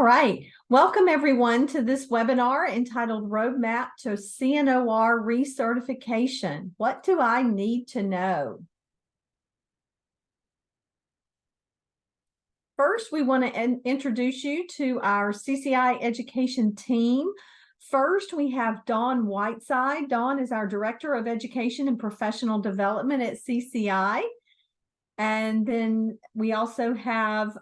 right. Welcome everyone to this webinar entitled Roadmap to CNOR Recertification. What do I need to know? First, we want to introduce you to our CCI education team. First, we have Dawn Whiteside. Dawn is our Director of Education and Professional Development at CCI. And then we also have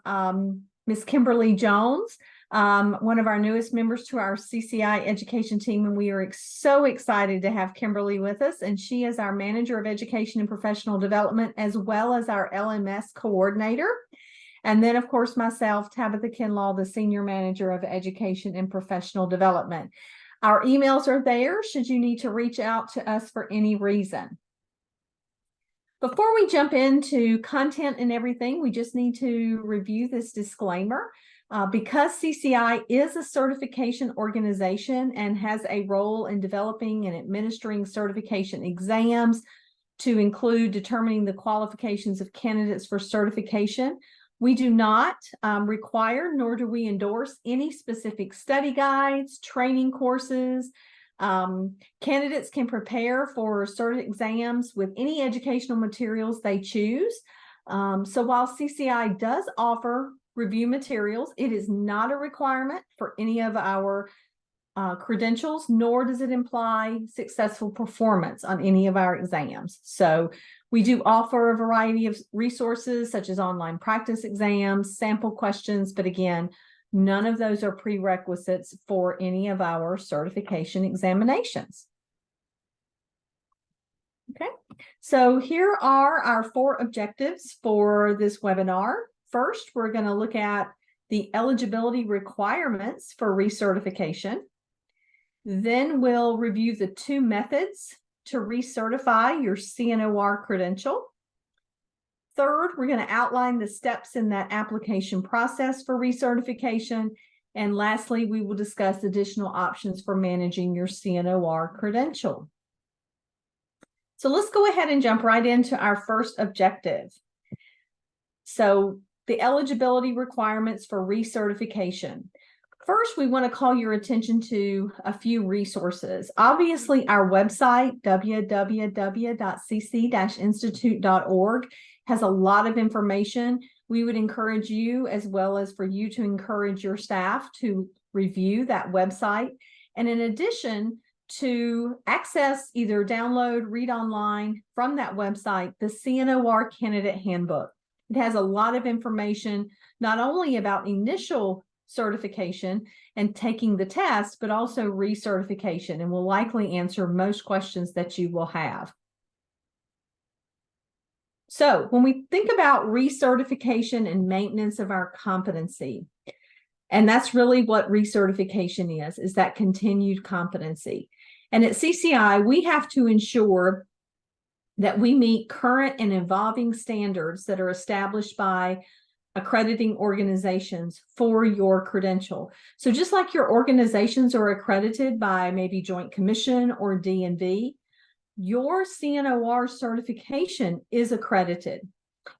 Ms. Kimberly Jones, one of our newest members to our CCI education team, and we are so excited to have Kimberly with us. And she is our Manager of Education and Professional Development, as well as our LMS coordinator. And then, of course, myself, Tabitha Kinlaw, the Senior Manager of Education and Professional Development. Our emails are there should you need to reach out to us for any reason. Before we jump into content and everything, we just need to review this disclaimer. Because CCI is a certification organization and has a role in developing and administering certification exams to include determining the qualifications of candidates for certification, we do not require nor do we endorse any specific study guides, training courses. Candidates can prepare for cert exams with any educational materials they choose. So while CCI does offer review materials, it is not a requirement for any of our credentials, nor does it imply successful performance on any of our exams. So we do offer a variety of resources such as online practice exams, sample questions, but again, none of those are prerequisites for any of our certification examinations. Okay, so here are our 4 objectives for this webinar. First, we're going to look at the eligibility requirements for recertification. Then we'll review the 2 methods to recertify your CNOR credential. Third, we're going to outline the steps in that application process for recertification. And lastly, we will discuss additional options for managing your CNOR credential. So let's go ahead and jump right into our first objective. So the eligibility requirements for recertification. First, we want to call your attention to a few resources. Obviously, our website, www.cc-institute.org, has a lot of information. We would encourage you, as well as for you to encourage your staff to review that website. And in addition, to access, either download, read online from that website, the CNOR Candidate Handbook. It has a lot of information, not only about initial certification and taking the test, but also recertification, and will likely answer most questions that you will have. So when we think about recertification and maintenance of our competency, and that's really what recertification is that continued competency. And at CCI, we have to ensure that we meet current and evolving standards that are established by accrediting organizations for your credential. So just like your organizations are accredited by maybe Joint Commission or DNV, your CNOR certification is accredited.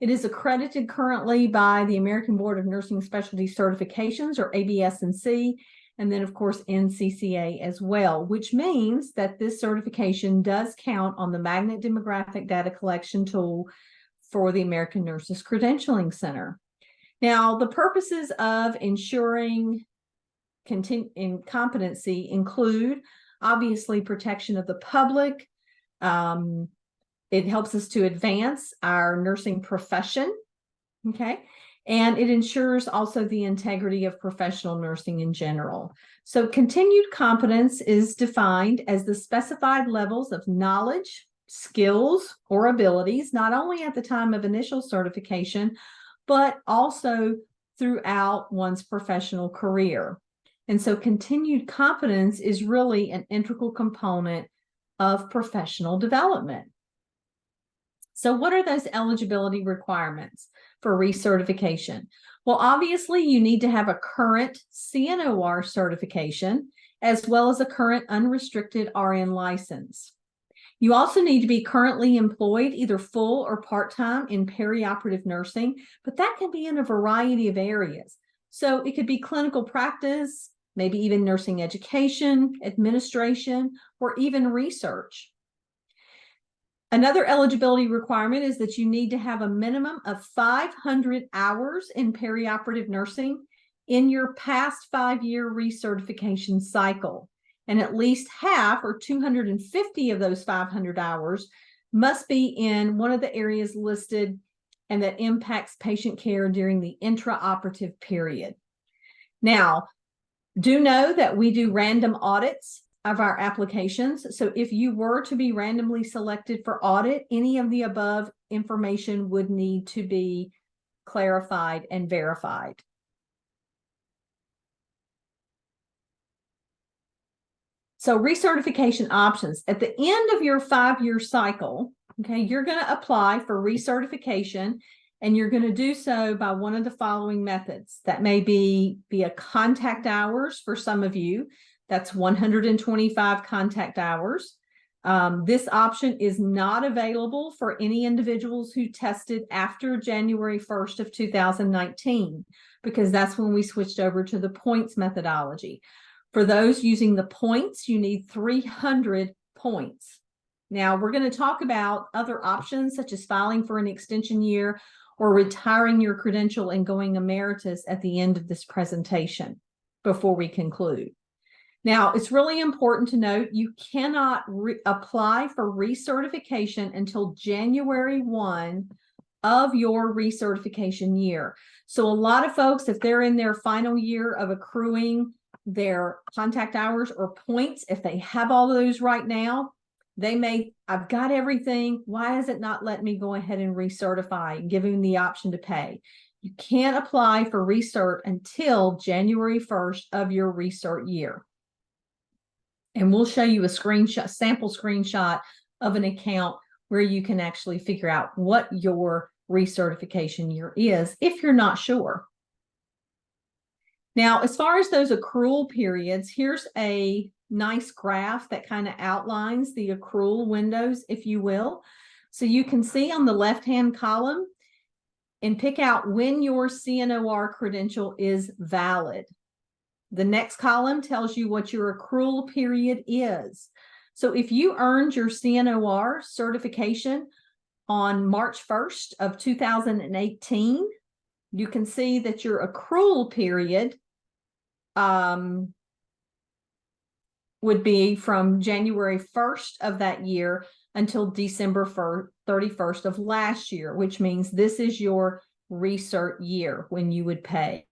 It is accredited currently by the American Board of Nursing Specialty Certifications, or ABS&C, and then of course NCCA as well, which means that this certification does count on the Magnet Demographic Data Collection tool for the American Nurses Credentialing Center. Now, the purposes of ensuring competency include, obviously, protection of the public. It helps us to advance our nursing profession, okay? And it ensures also the integrity of professional nursing in general. So continued competence is defined as the specified levels of knowledge, skills, or abilities, not only at the time of initial certification, but also throughout one's professional career. And so continued competence is really an integral component of professional development. So what are those eligibility requirements for recertification? Well, obviously, you need to have a current CNOR certification, as well as a current unrestricted RN license. You also need to be currently employed, either full or part-time, in perioperative nursing, but that can be in a variety of areas. So it could be clinical practice, maybe even nursing education, administration, or even research. Another eligibility requirement is that you need to have a minimum of 500 hours in perioperative nursing in your past 5-year recertification cycle. And at least half, or 250 of those 500 hours, must be in one of the areas listed and that impacts patient care during the intraoperative period. Now, do know that we do random audits of our applications. So if you were to be randomly selected for audit, any of the above information would need to be clarified and verified. So recertification options. At the end of your 5-year cycle, okay, you're going to apply for recertification, and you're going to do so by one of the following methods. That may be via contact hours for some of you. That's 125 contact hours. This option is not available for any individuals who tested after January 1st of 2019, because that's when we switched over to the points methodology. For those using the points, you need 300 points. Now, we're going to talk about other options, such as filing for an extension year or retiring your credential and going emeritus at the end of this presentation before we conclude. Now, it's really important to note you cannot apply for recertification until January 1 of your recertification year. So a lot of folks, if they're in their final year of accruing their contact hours or points, if they have all of those right now, they may, I've got everything. Why has it not let me go ahead and recertify and give them the option to pay? You can't apply for recert until January 1st of your recert year. And we'll show you a screenshot, sample screenshot of an account where you can actually figure out what your recertification year is if you're not sure. Now, as far as those accrual periods, here's a nice graph that kind of outlines the accrual windows, if you will. So you can see on the left-hand column and pick out when your CNOR credential is valid. The next column tells you what your accrual period is. So if you earned your CNOR certification on March 1st of 2018, you can see that your accrual period would be from January 1st of that year until December 31st of last year, which means this is your recert year when you would pay.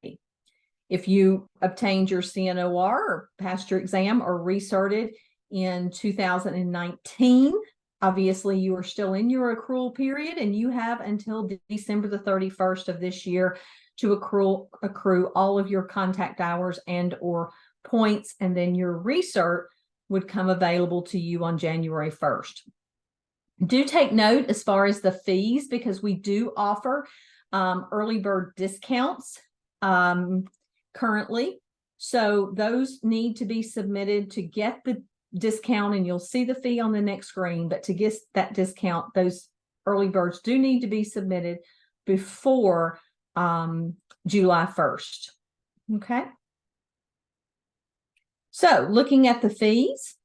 If you obtained your CNOR or passed your exam or recerted in 2019, obviously you are still in your accrual period and you have until December the 31st of this year to accrue all of your contact hours and or points, and then your recert would come available to you on January 1st. Do take note as far as the fees, because we do offer early bird discounts currently. So those need to be submitted to get the discount, and you'll see the fee on the next screen. But to get that discount, those early birds do need to be submitted before July 1st. Okay. So looking at the fees,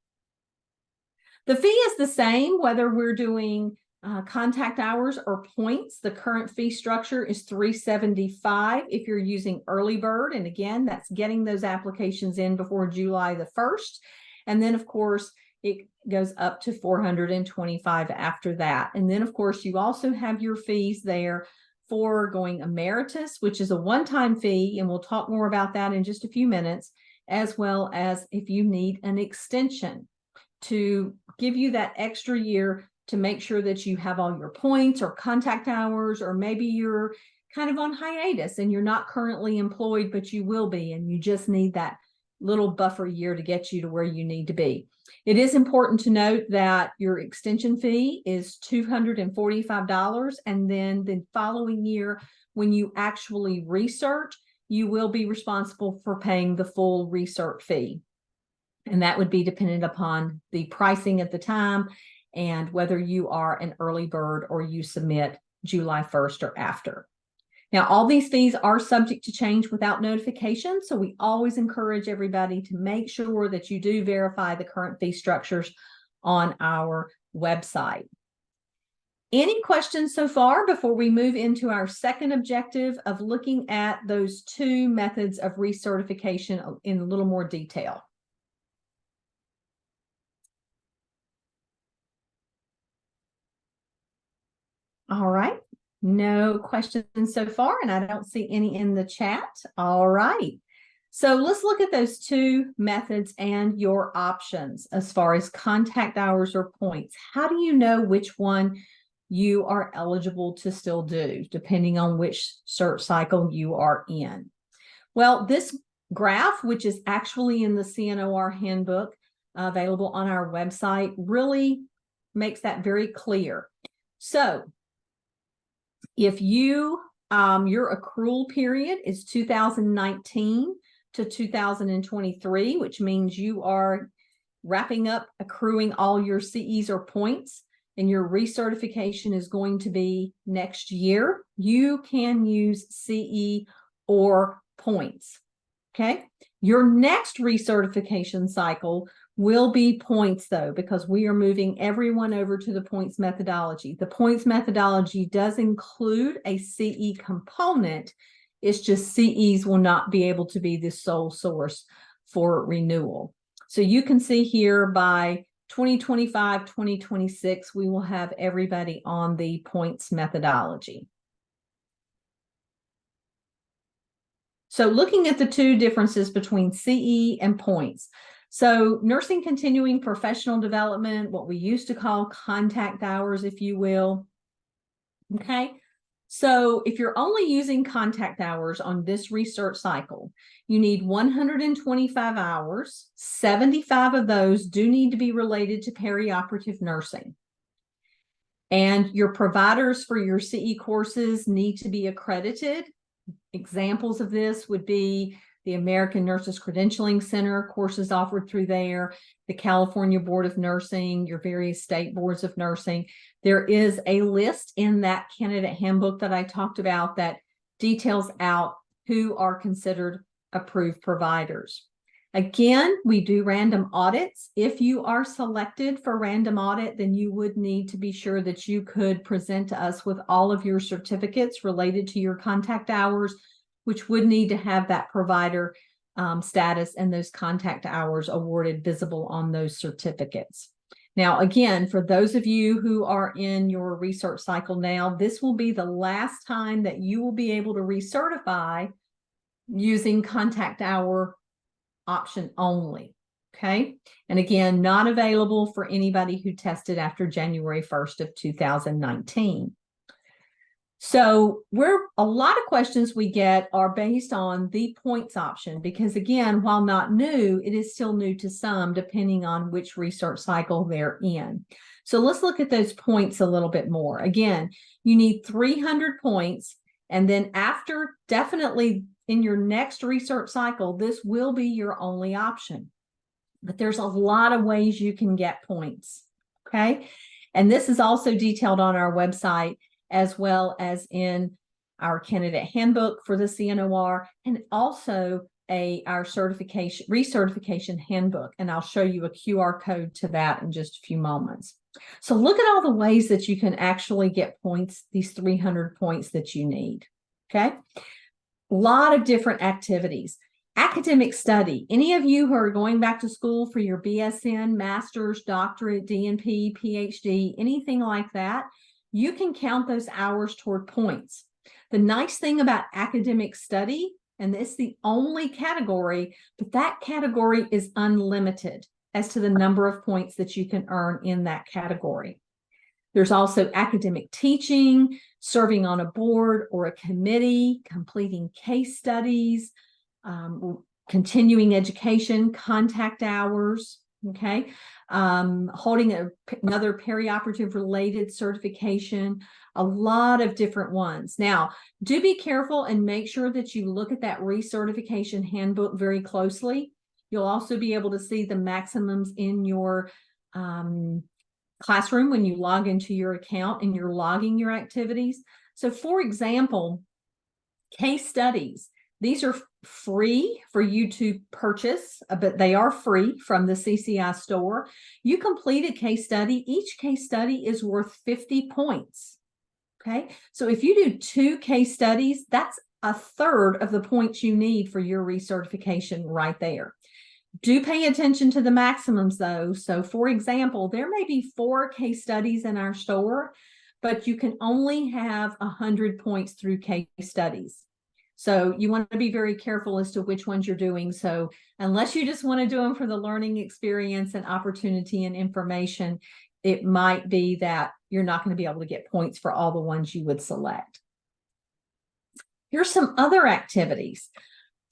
the fee is the same whether we're doing contact hours or points. The current fee structure is $375 if you're using early bird. And again, that's getting those applications in before July the 1st. And then, of course, it goes up to $425 after that. And then, of course, you also have your fees there for going emeritus, which is a one-time fee. And we'll talk more about that in just a few minutes, as well as if you need an extension to give you that extra year to make sure that you have all your points or contact hours, or maybe you're kind of on hiatus and you're not currently employed, but you will be, and you just need that little buffer year to get you to where you need to be. It is important to note that your extension fee is $245, and then the following year, when you actually recert, you will be responsible for paying the full recert fee. And that would be dependent upon the pricing at the time and whether you are an early bird or you submit July 1st or after. Now, all these fees are subject to change without notification, so we always encourage everybody to make sure that you do verify the current fee structures on our website. Any questions so far before we move into our second objective of looking at those two methods of recertification in a little more detail? All right. No questions so far, and I don't see any in the chat. All right. So let's look at those two methods and your options as far as contact hours or points. How do you know which one you are eligible to still do, depending on which cert cycle you are in? Well, this graph, which is actually in the CNOR handbook available on our website, really makes that very clear. So if you your accrual period is 2019 to 2023, which means you are wrapping up accruing all your CEs or points, and your recertification is going to be next year, you can use CE or points. Okay. Your next recertification cycle will be points, though, because we are moving everyone over to the points methodology. The points methodology does include a CE component. It's just CEs will not be able to be the sole source for renewal. So you can see here by 2025, 2026, we will have everybody on the points methodology. So looking at the two differences between CE and points. So nursing continuing professional development, what we used to call contact hours, if you will. Okay. So if you're only using contact hours on this research cycle, you need 125 hours. 75 of those do need to be related to perioperative nursing. And your providers for your CE courses need to be accredited. Examples of this would be the American Nurses Credentialing Center, courses offered through there, the California Board of Nursing, your various state boards of nursing. There is a list in that candidate handbook that I talked about that details out who are considered approved providers. Again, we do random audits. If you are selected for random audit, then you would need to be sure that you could present to us with all of your certificates related to your contact hours, which would need to have that provider status and those contact hours awarded visible on those certificates. Now, again, for those of you who are in your research cycle now, this will be the last time that you will be able to recertify using contact hour option only. Okay. And again, not available for anybody who tested after January 1st of 2019. So a lot of questions we get are based on the points option, because again, while not new, it is still new to some depending on which research cycle they're in. So let's look at those points a little bit more. Again, you need 300 points, and then after, definitely in your next research cycle, this will be your only option. But there's a lot of ways you can get points. Okay. And this is also detailed on our website, as well as in our candidate handbook for the CNOR, and also our recertification handbook. And I'll show you a QR code to that in just a few moments. So look at all the ways that you can actually get points, these 300 points that you need. Okay. A lot of different activities. Academic study. Any of you who are going back to school for your BSN, master's, doctorate, DNP, PhD, anything like that, you can count those hours toward points. The nice thing about academic study, and it's the only category, but that category is unlimited as to the number of points that you can earn in that category. There's also academic teaching, serving on a board or a committee, completing case studies, continuing education, contact hours, okay, holding another perioperative related certification, a lot of different ones. Now, do be careful and make sure that you look at that recertification handbook very closely. You'll also be able to see the maximums in your classroom when you log into your account and you're logging your activities. So for example, Case studies. These are free for you to purchase, but they are free from the CCI store. You complete a case study. Each case study is worth 50 points. Okay, so if you do 2 case studies, that's a third of the points you need for your recertification right there. Do pay attention to the maximums though. So for example, there may be 4 case studies in our store, but you can only have 100 points through case studies. So you want to be very careful as to which ones you're doing. So unless you just want to do them for the learning experience and opportunity and information, it might be that you're not going to be able to get points for all the ones you would select. Here's some other activities.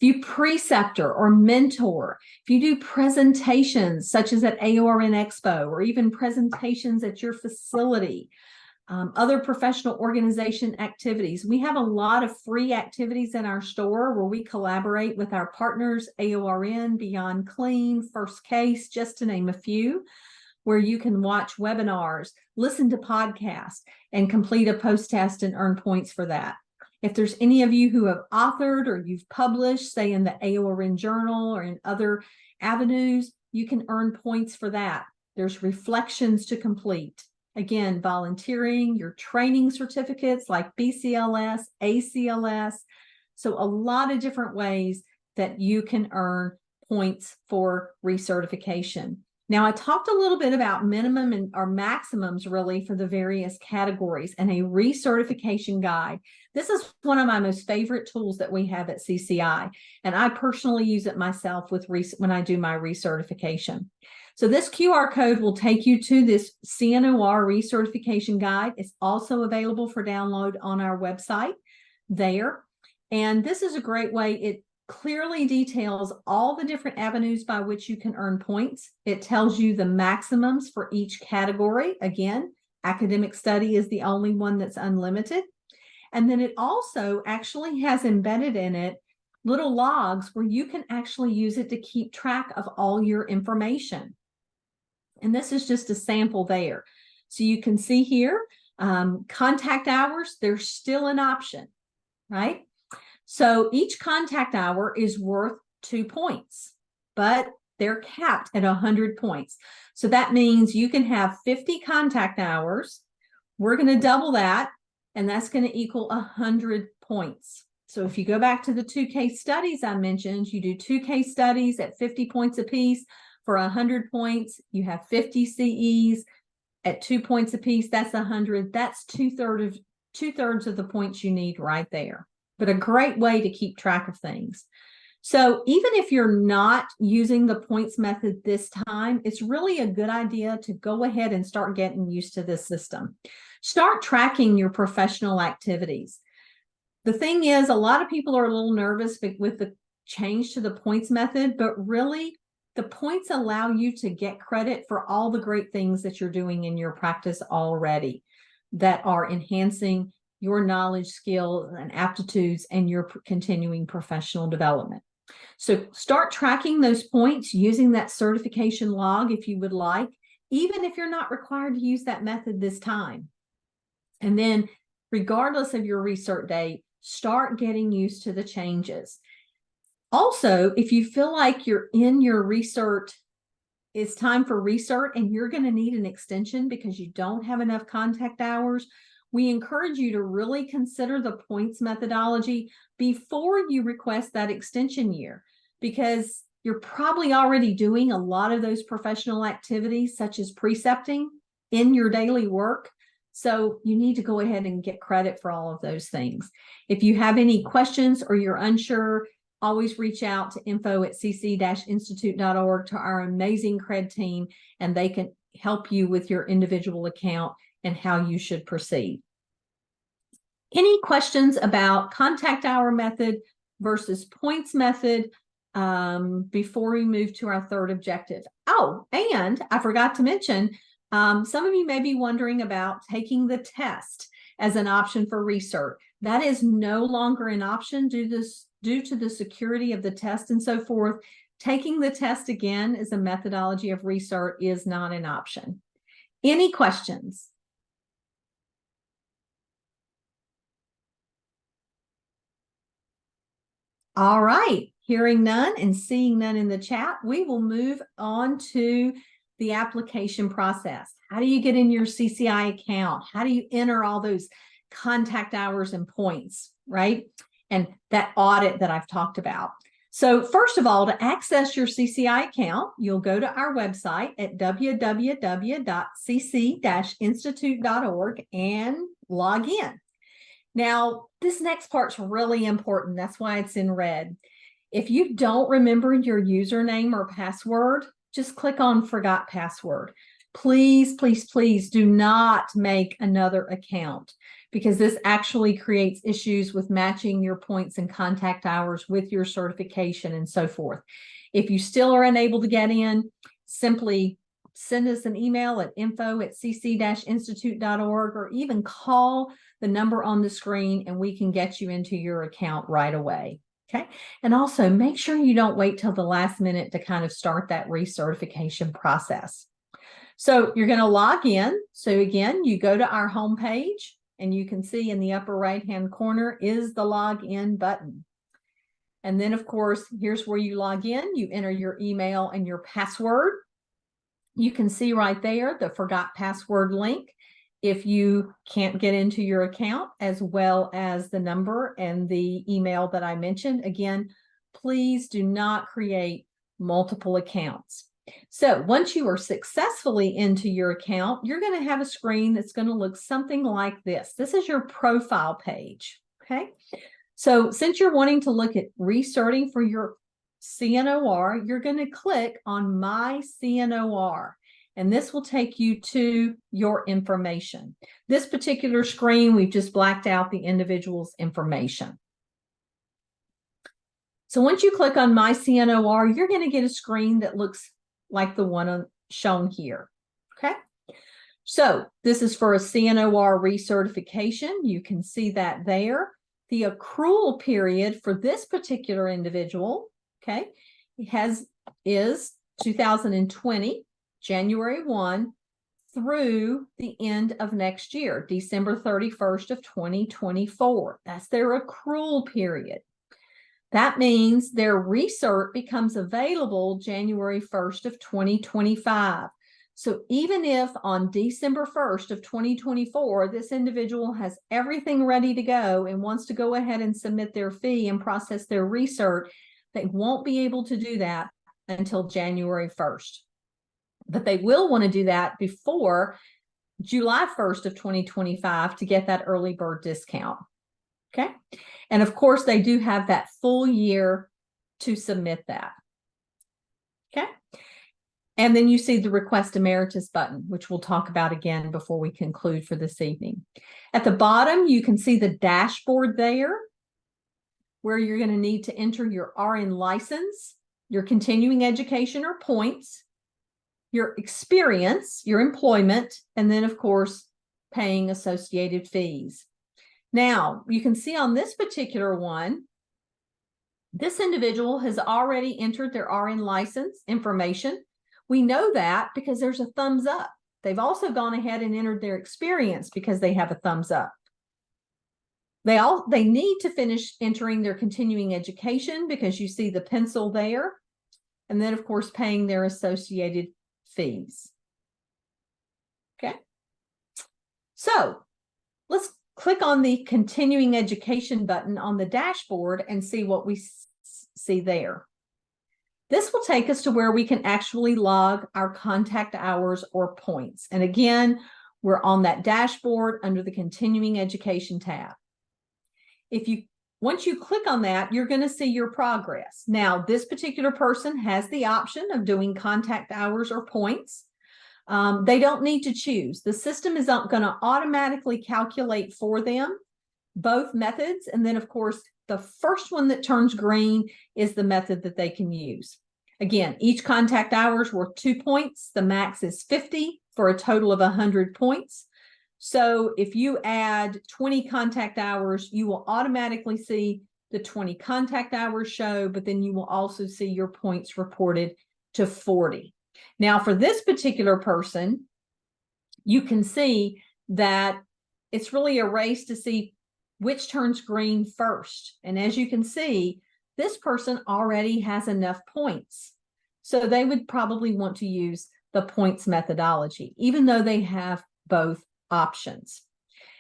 If you preceptor or mentor, if you do presentations such as at AORN Expo or even presentations at your facility, other professional organization activities. We have a lot of free activities in our store where we collaborate with our partners, AORN, Beyond Clean, First Case, just to name a few, where you can watch webinars, listen to podcasts, and complete a post-test and earn points for that. If there's any of you who have authored or you've published, say in the AORN Journal or in other avenues, you can earn points for that. There's reflections to complete. Again, volunteering, your training certificates like BCLS, ACLS. So a lot of different ways that you can earn points for recertification. Now, I talked a little bit about minimum and or maximums really for the various categories and a recertification guide. This is one of my most favorite tools that we have at CCI, and I personally use it myself with when I do my recertification. So this QR code will take you to this CNOR recertification guide. It's also available for download on our website there. And this is a great way. It clearly details all the different avenues by which you can earn points. It tells you the maximums for each category. Again, academic study is the only one that's unlimited. And then it also actually has embedded in it little logs where you can actually use it to keep track of all your information. And this is just a sample there. So you can see here, contact hours, they're still an option, right? So each contact hour is worth 2 points, but they're capped at 100 points. So that means you can have 50 contact hours. We're going to double that, and that's going to equal 100 points. So if you go back to the 2 case studies I mentioned, you do 2 case studies at 50 points apiece. For 100 points, you have 50 CEs at 2 points apiece. That's 100. That's two-thirds of the points you need right there. But a great way to keep track of things. So even if you're not using the points method this time, it's really a good idea to go ahead and start getting used to this system. Start tracking your professional activities. The thing is, a lot of people are a little nervous with the change to the points method, but really, the points allow you to get credit for all the great things that you're doing in your practice already that are enhancing your knowledge, skills, and aptitudes and your continuing professional development. So start tracking those points using that certification log if you would like, even if you're not required to use that method this time. And then regardless of your recert date, start getting used to the changes. Also, if you feel like you're in your recert, it's time for recert and you're going to need an extension because you don't have enough contact hours, we encourage you to really consider the points methodology before you request that extension year, because you're probably already doing a lot of those professional activities such as precepting in your daily work. So you need to go ahead and get credit for all of those things. If you have any questions or you're unsure, always reach out to info@cc-institute.org to our amazing CRED team, and they can help you with your individual account and how you should proceed. Any questions about contact hour method versus points method before we move to our third objective? Oh, and I forgot to mention, some of you may be wondering about taking the test as an option for recert. That is no longer an option due to the security of the test and so forth. Taking the test again as a methodology of recert is not an option. Any questions? All right, hearing none and seeing none in the chat, we will move on to the application process. How do you get in your CCI account? How do you enter all those contact hours and points, right? And that audit that I've talked about. So first of all, to access your CCI account, you'll go to our website at www.cc-institute.org and log in. Now, this next part's really important. That's why it's in red. If you don't remember your username or password, just click on Forgot Password. Please, please, please do not make another account, because this actually creates issues with matching your points and contact hours with your certification and so forth. If you still are unable to get in, simply send us an email at info@cc-institute.org, or even call the number on the screen and we can get you into your account right away. Okay. And also make sure you don't wait till the last minute to kind of start that recertification process. So you're going to log in. So again, you go to our homepage and you can see in the upper right-hand corner is the login button. And then of course, here's where you log in. You enter your email and your password. You can see right there the forgot password link if you can't get into your account, as well as the number and the email that I mentioned. Again, please do not create multiple accounts. So once you are successfully into your account, you're going to have a screen that's going to look something like this. This is your profile page. Okay. So since you're wanting to look at recerting for your CNOR, you're going to click on My CNOR, and this will take you to your information. This particular screen, we've just blacked out the individual's information. So once you click on My CNOR, you're going to get a screen that looks like the one shown here. Okay. So this is for a CNOR recertification. You can see that there. The accrual period for this particular individual, okay, is 2020, January 1 through the end of next year, December 31st of 2024. That's their accrual period. That means their recert becomes available January 1st of 2025. So even if on December 1st of 2024, this individual has everything ready to go and wants to go ahead and submit their fee and process their recert, they won't be able to do that until January 1st. But they will want to do that before July 1st of 2025 to get that early bird discount. Okay. And of course, they do have that full year to submit that. Okay. And then you see the Request Emeritus button, which we'll talk about again before we conclude for this evening. At the bottom, you can see the dashboard there, where you're going to need to enter your RN license, your continuing education or points, your experience, your employment, and then, of course, paying associated fees. Now, you can see on this particular one, this individual has already entered their RN license information. We know that because there's a thumbs up. They've also gone ahead and entered their experience because they have a thumbs up. They need to finish entering their continuing education because you see the pencil there. And then, of course, paying their associated fees. Okay. So let's click on the continuing education button on the dashboard and see what we see there. This will take us to where we can actually log our contact hours or points. And again, we're on that dashboard under the continuing education tab. Once you click on that, you're going to see your progress. Now, this particular person has the option of doing contact hours or points. They don't need to choose. The system is going to automatically calculate for them both methods. And then, of course, the first one that turns green is the method that they can use. Again, each contact hour is worth 2 points. The max is 50 for a total of 100 points. So if you add 20 contact hours, you will automatically see the 20 contact hours show, but then you will also see your points reported to 40. Now, for this particular person, you can see that it's really a race to see which turns green first. And as you can see, this person already has enough points. So they would probably want to use the points methodology, even though they have both options.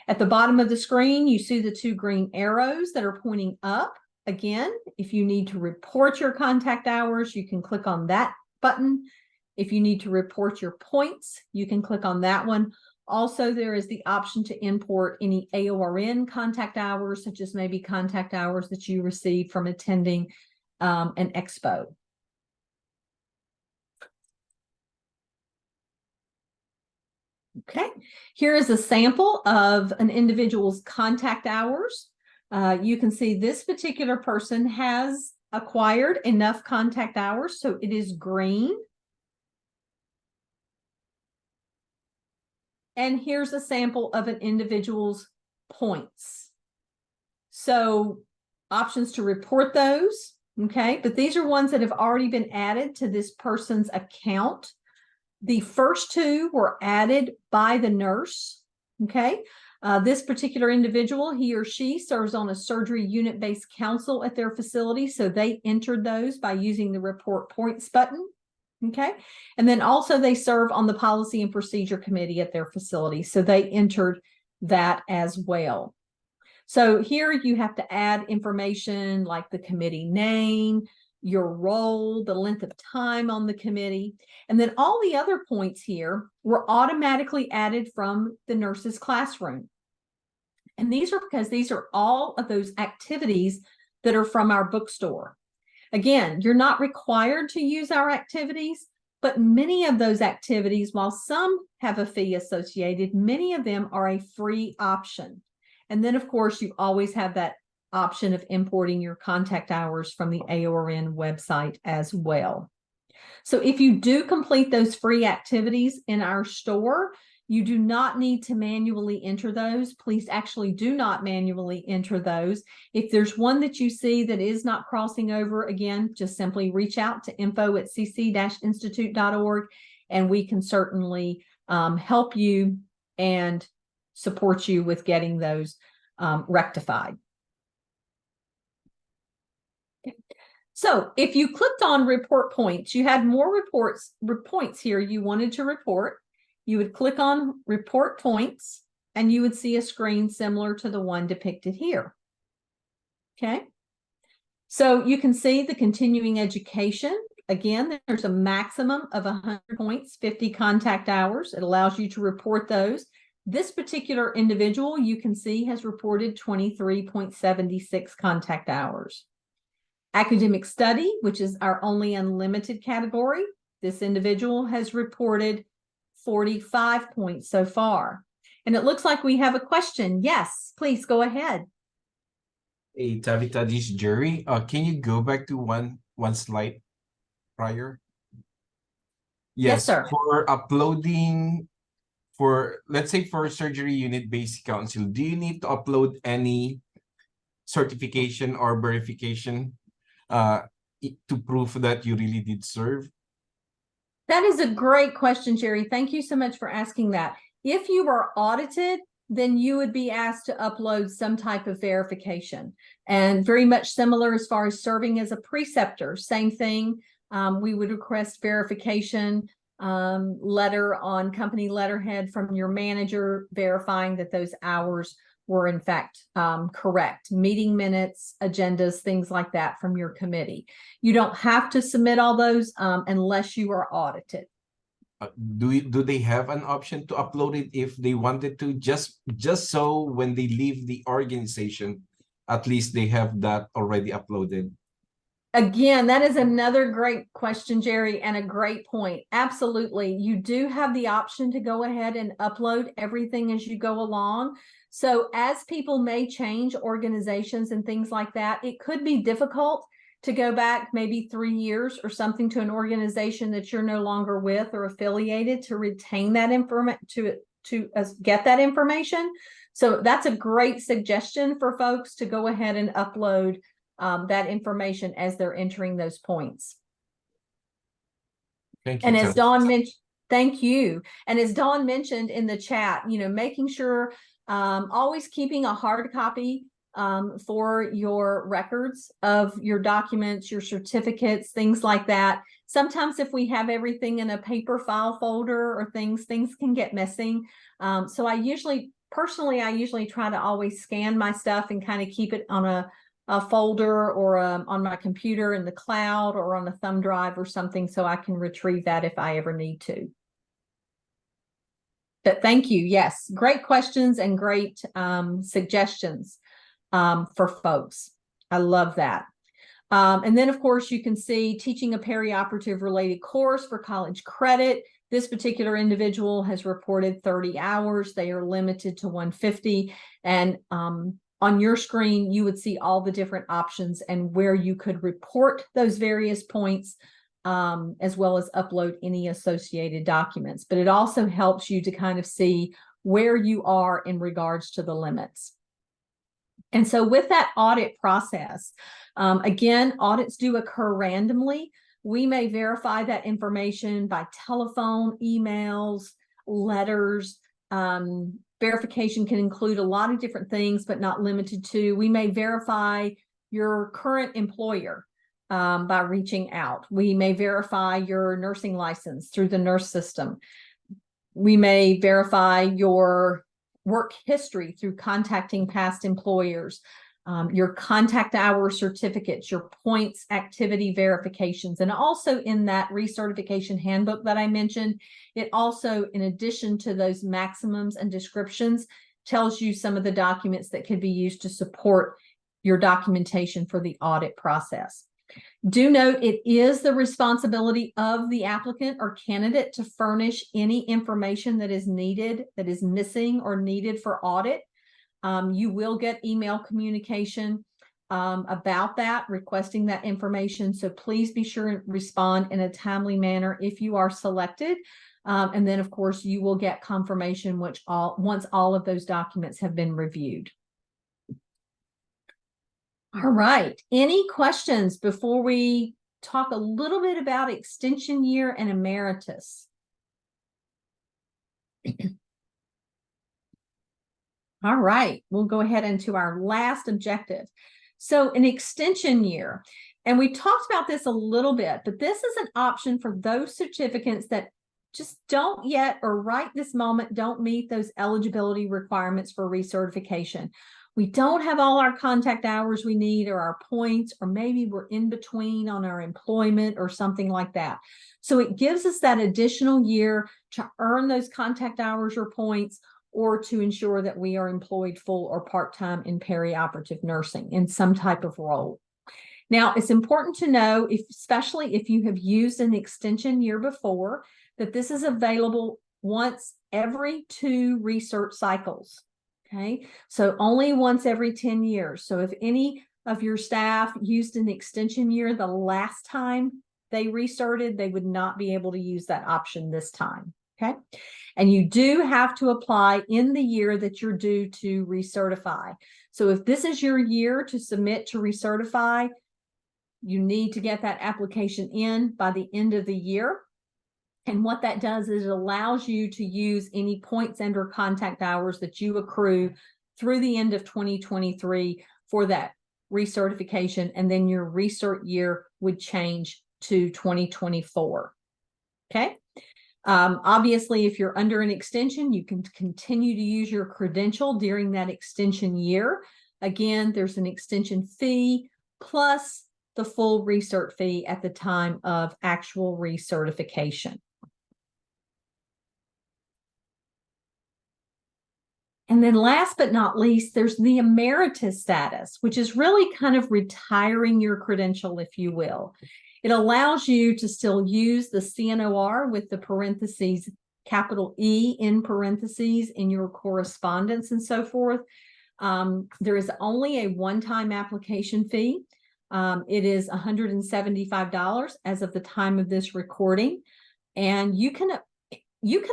At the bottom of the screen, you see the two green arrows that are pointing up. Again, if you need to report your contact hours, you can click on that button. If you need to report your points, you can click on that one. Also, there is the option to import any AORN contact hours, such as maybe contact hours that you receive from attending an expo. Okay, here is a sample of an individual's contact hours. You can see this particular person has acquired enough contact hours, so it is green. And here's a sample of an individual's points. So options to report those, okay? But these are ones that have already been added to this person's account. The first two were added by the nurse, okay? This particular individual, he or she serves on a surgery unit-based council at their facility, so they entered those by using the report points button, okay? And then also they serve on the policy and procedure committee at their facility, so they entered that as well. So here you have to add information like the committee name, your role, the length of time on the committee, and then all the other points here were automatically added from the nurse's classroom. And these are because these are all of those activities that are from our bookstore. Again, you're not required to use our activities, but many of those activities, while some have a fee associated, many of them are a free option. And then, of course, you always have that option of importing your contact hours from the AORN website as well. So if you do complete those free activities in our store, you do not need to manually enter those. Please actually do not manually enter those. If there's one that you see that is not crossing over, again, just simply reach out to info@cc-institute.org, and we can certainly help you and support you with getting those rectified. So if you clicked on report points, you had more points here you wanted to report. You would click on report points and you would see a screen similar to the one depicted here. Okay. So you can see the continuing education. Again, there's a maximum of 100 points, 50 contact hours. It allows you to report those. This particular individual, you can see, has reported 23.76 contact hours. Academic study, which is our only unlimited category, this individual has reported 45 points so far. And it looks like we have a question. Yes, please go ahead. Hey, Tabitha, this is Jerry. Can you go back to one slide prior? Yes, sir. For uploading, let's say for surgery unit-based council, do you need to upload any certification or verification to prove that you really did serve? That is a great question, Jerry. Thank you so much for asking that. If you are audited, then you would be asked to upload some type of verification, and very much similar as far as serving as a preceptor. Same thing. We would request verification letter on company letterhead from your manager verifying that those hours were in fact correct. Meeting minutes, agendas, things like that from your committee. You don't have to submit all those unless you are audited. Do they have an option to upload it if they wanted to, just so when they leave the organization, at least they have that already uploaded? Again, that is another great question, Jerry, and a great point. Absolutely. You do have the option to go ahead and upload everything as you go along. So as people may change organizations and things like that, it could be difficult to go back maybe 3 years or something to an organization that you're no longer with or affiliated to retain that information, to get that information. So that's a great suggestion for folks to go ahead and upload that information as they're entering those points. Thank you. And as Dawn mentioned, thank you. And as Dawn mentioned in the chat, making sure always keeping a hard copy for your records of your documents, your certificates, things like that. Sometimes if we have everything in a paper file folder or things can get missing. So I usually try to always scan my stuff and kind of keep it on a folder or on my computer in the cloud or on a thumb drive or something, so I can retrieve that if I ever need to. But thank you. Yes, great questions and great suggestions for folks. I love that. And then, of course, you can see teaching a perioperative related course for college credit. This particular individual has reported 30 hours. They are limited to 150. And on your screen, you would see all the different options and where you could report those various points, as well as upload any associated documents. But it also helps you to kind of see where you are in regards to the limits. And so with that audit process, again, audits do occur randomly. We may verify that information by telephone, emails, letters. Verification can include a lot of different things, but not limited to. We may verify your current employer by reaching out. We may verify your nursing license through the nurse system. We may verify your work history through contacting past employers, your contact hour certificates, your points activity verifications. And also in that recertification handbook that I mentioned, it also, in addition to those maximums and descriptions, tells you some of the documents that could be used to support your documentation for the audit process. Do note it is the responsibility of the applicant or candidate to furnish any information that is needed, that is missing or needed for audit. You will get email communication about that, requesting that information. So please be sure and respond in a timely manner if you are selected. And then, of course, you will get confirmation once all of those documents have been reviewed. All right. Any questions before we talk a little bit about extension year and emeritus? All right, we'll go ahead into our last objective. So an extension year, and we talked about this a little bit, but this is an option for those certificates that just don't yet, or right this moment, don't meet those eligibility requirements for recertification. We don't have all our contact hours we need or our points, or maybe we're in between on our employment or something like that. So it gives us that additional year to earn those contact hours or points, or to ensure that we are employed full or part-time in perioperative nursing in some type of role. Now, it's important to know, especially if you have used an extension year before, that this is available once every 2 research cycles. Okay, so only once every 10 years. So if any of your staff used an extension year the last time they recerted, they would not be able to use that option this time. Okay, and you do have to apply in the year that you're due to recertify. So if this is your year to submit to recertify, you need to get that application in by the end of the year. And what that does is it allows you to use any points and or contact hours that you accrue through the end of 2023 for that recertification, and then your recert year would change to 2024. Okay. Obviously, if you're under an extension, you can continue to use your credential during that extension year. Again, there's an extension fee plus the full recert fee at the time of actual recertification. And then last but not least, there's the emeritus status, which is really kind of retiring your credential, if you will. It allows you to still use the CNOR with the parentheses, capital E in parentheses, in your correspondence and so forth. There is only a one-time application fee. It is $175 as of the time of this recording. And you can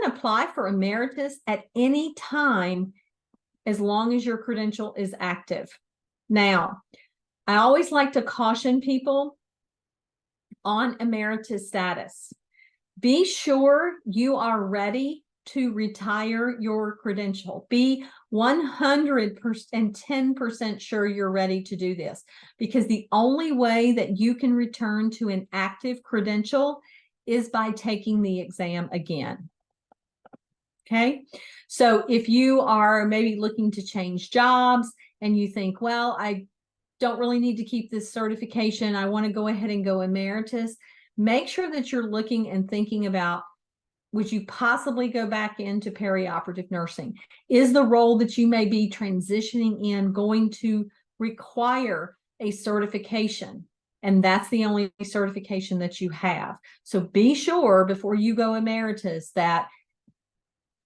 apply for emeritus at any time as long as your credential is active. Now, I always like to caution people on emeritus status. Be sure you are ready to retire your credential. Be 110% sure you're ready to do this, because the only way that you can return to an active credential is by taking the exam again. Okay, so if you are maybe looking to change jobs and you think, well, I don't really need to keep this certification, I want to go ahead and go emeritus, make sure that you're looking and thinking about, would you possibly go back into perioperative nursing? Is the role that you may be transitioning in going to require a certification? And that's the only certification that you have. So be sure before you go emeritus that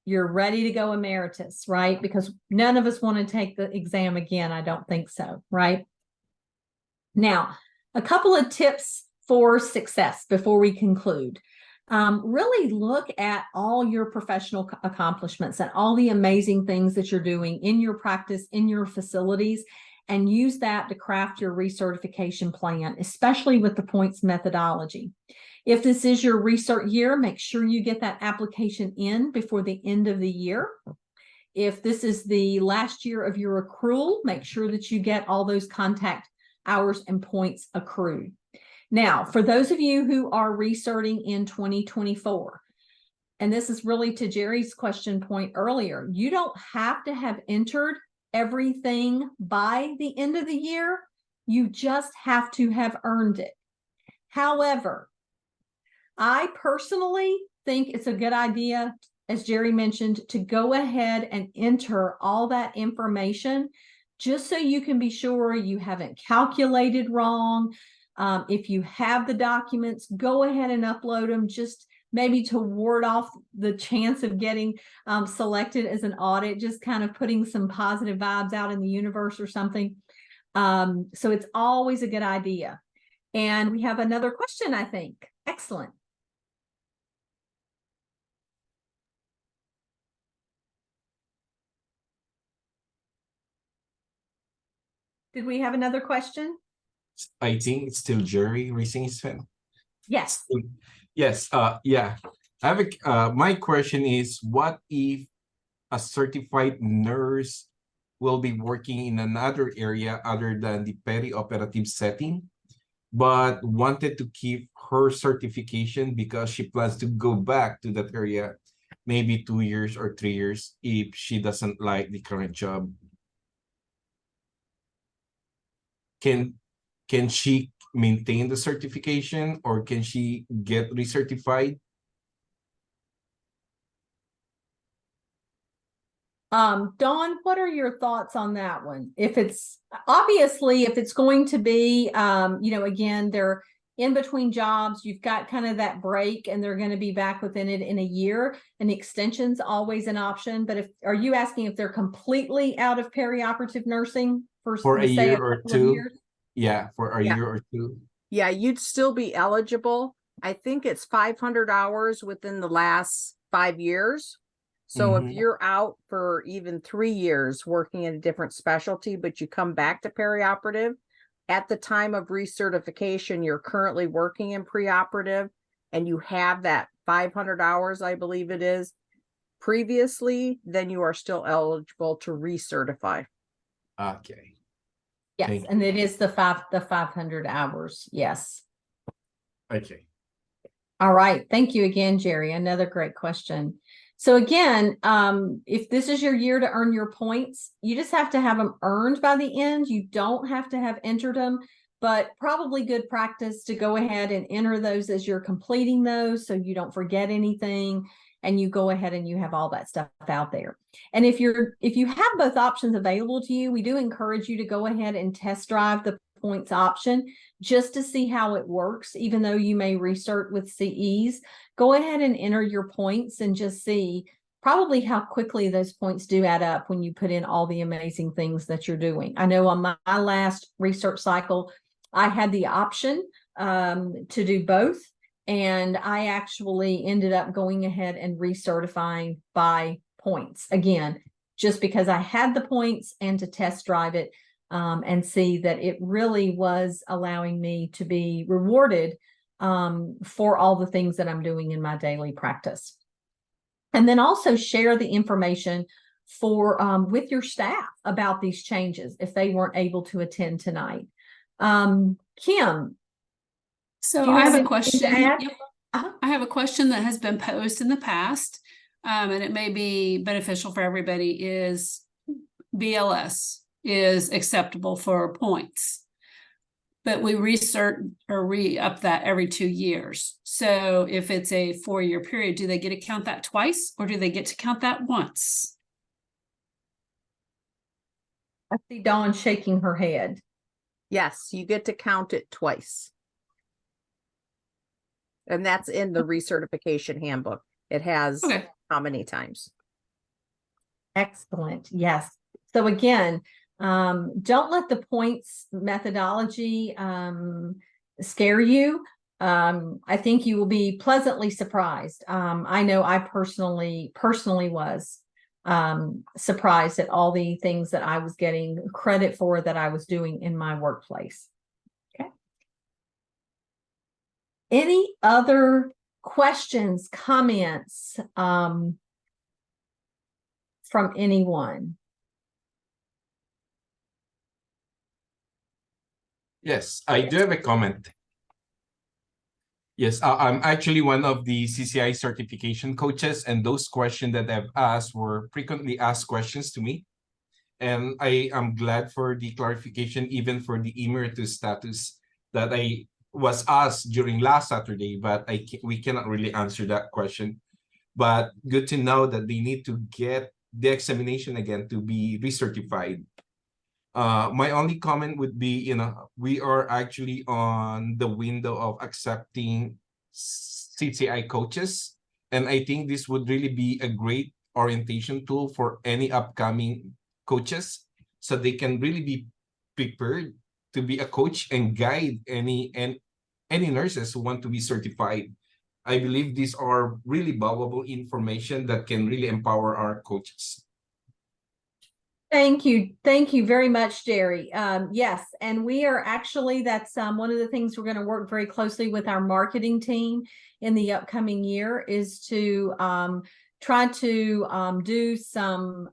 you're ready to go emeritus, right? Because none of us want to take the exam again. I don't think so, right? Now, a couple of tips for success before we conclude. Really look at all your professional accomplishments and all the amazing things that you're doing in your practice, in your facilities, and use that to craft your recertification plan, especially with the points methodology. If this is your recert year, make sure you get that application in before the end of the year. If this is the last year of your accrual, make sure that you get all those contact hours and points accrued. Now, for those of you who are recerting in 2024, and this is really to Jerry's question point earlier, you don't have to have entered everything by the end of the year. You just have to have earned it. However, I personally think it's a good idea, as Jerry mentioned, to go ahead and enter all that information just so you can be sure you haven't calculated wrong. If you have the documents, go ahead and upload them, just maybe to ward off the chance of getting selected as an audit, just kind of putting some positive vibes out in the universe or something. So it's always a good idea. And we have another question, I think. Excellent. Did we have another question? I think it's still Jerry raising his hand. Yes. Yes. Yeah. I have my question is, what if a certified nurse will be working in another area other than the perioperative setting, but wanted to keep her certification because she plans to go back to that area maybe 2 years or 3 years if she doesn't like the current job? Can she maintain the certification, or can she get recertified? Dawn, what are your thoughts on that one? If it's obviously, if it's going to be, again, they're in between jobs, you've got kind of that break and they're going to be back within it in a year, and extension's always an option. But are you asking if they're completely out of perioperative nursing for a year or two? Yeah, for a year or two. Yeah, you'd still be eligible. I think it's 500 hours within the last 5 years. So if you're out for even 3 years working in a different specialty, but you come back to perioperative, at the time of recertification, you're currently working in preoperative and you have that 500 hours, I believe it is, previously, then you are still eligible to recertify. Okay. Yes, and it is the 500 hours. Yes. Okay. All right. Thank you again, Jerry. Another great question. So again, if this is your year to earn your points, you just have to have them earned by the end. You don't have to have entered them, but probably good practice to go ahead and enter those as you're completing those so you don't forget anything, and you go ahead and you have all that stuff out there. And if you have both options available to you, we do encourage you to go ahead and test drive the points option just to see how it works. Even though you may recert with CEs, go ahead and enter your points and just see probably how quickly those points do add up when you put in all the amazing things that you're doing. I know on my last research cycle, I had the option to do both, and I actually ended up going ahead and recertifying by points again, just because I had the points and to test drive it and see that it really was allowing me to be rewarded for all the things that I'm doing in my daily practice. And then also share the information for with your staff about these changes if they weren't able to attend tonight. Kim. So do you I have a anything to question. add? Yep. Uh-huh. I have a question that has been posed in the past, and it may be beneficial for everybody, is BLS is acceptable for points. But we research or re-up that every 2 years. So if it's a 4-year period, do they get to count that twice or do they get to count that once? I see Dawn shaking her head. Yes, you get to count it twice. And that's in the recertification handbook. It has Okay. how many times. Excellent. Yes. So again, don't let the points methodology scare you. I think you will be pleasantly surprised. I know I personally was surprised at all the things that I was getting credit for that I was doing in my workplace. Okay. Any other questions, comments from anyone? Yes, I do have a comment. Yes, I'm actually one of the CCI certification coaches, and those questions that I've asked were frequently asked questions to me. And I am glad for the clarification, even for the emeritus status that I was asked during last Saturday, but we cannot really answer that question. But good to know that they need to get the examination again to be recertified. My only comment would be, we are actually on the window of accepting CCI coaches. And I think this would really be a great orientation tool for any upcoming coaches, so they can really be prepared to be a coach and guide any nurses who want to be certified. I believe these are really valuable information that can really empower our coaches. Thank you. Thank you very much, Jerry. Yes, and we are actually, that's one of the things we're going to work very closely with our marketing team in the upcoming year is to try to do some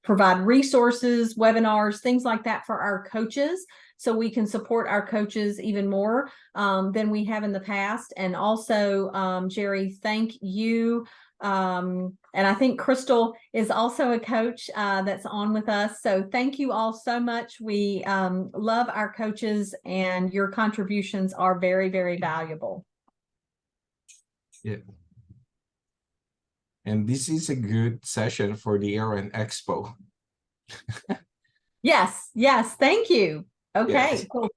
provide resources, webinars, things like that for our coaches, so we can support our coaches even more than we have in the past. And also, Jerry, thank you. And I think Crystal is also a coach that's on with us. So thank you all so much. We love our coaches, and your contributions are very, very valuable. Yeah. And this is a good session for the ARN Expo. Yes, yes, thank you. Okay, Yes. so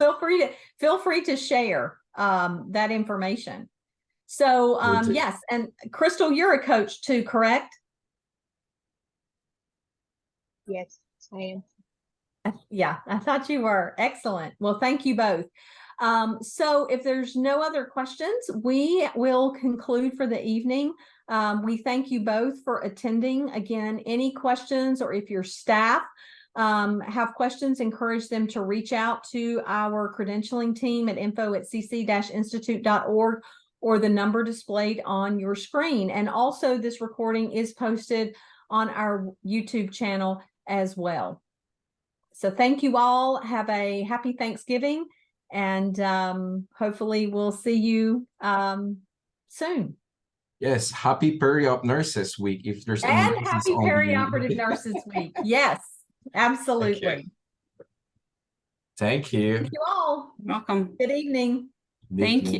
feel free to share that information. So yes, and Crystal, you're a coach too, correct? Yes, I am. Yeah, I thought you were. Excellent. Well, thank you both. So if there's no other questions, we will conclude for the evening. We thank you both for attending. Again, any questions, or if your staff have questions, encourage them to reach out to our credentialing team at info@cc-institute.org or the number displayed on your screen. And also, this recording is posted on our YouTube channel as well. So thank you all. Have a happy Thanksgiving, and hopefully we'll see you soon. Yes, happy Peri-Op Nurses Week if there's any And nurses happy on the- Perioperative Nurses Week. Yes, absolutely. Okay. Thank you. Thank you all. Welcome. Good evening. Thank you.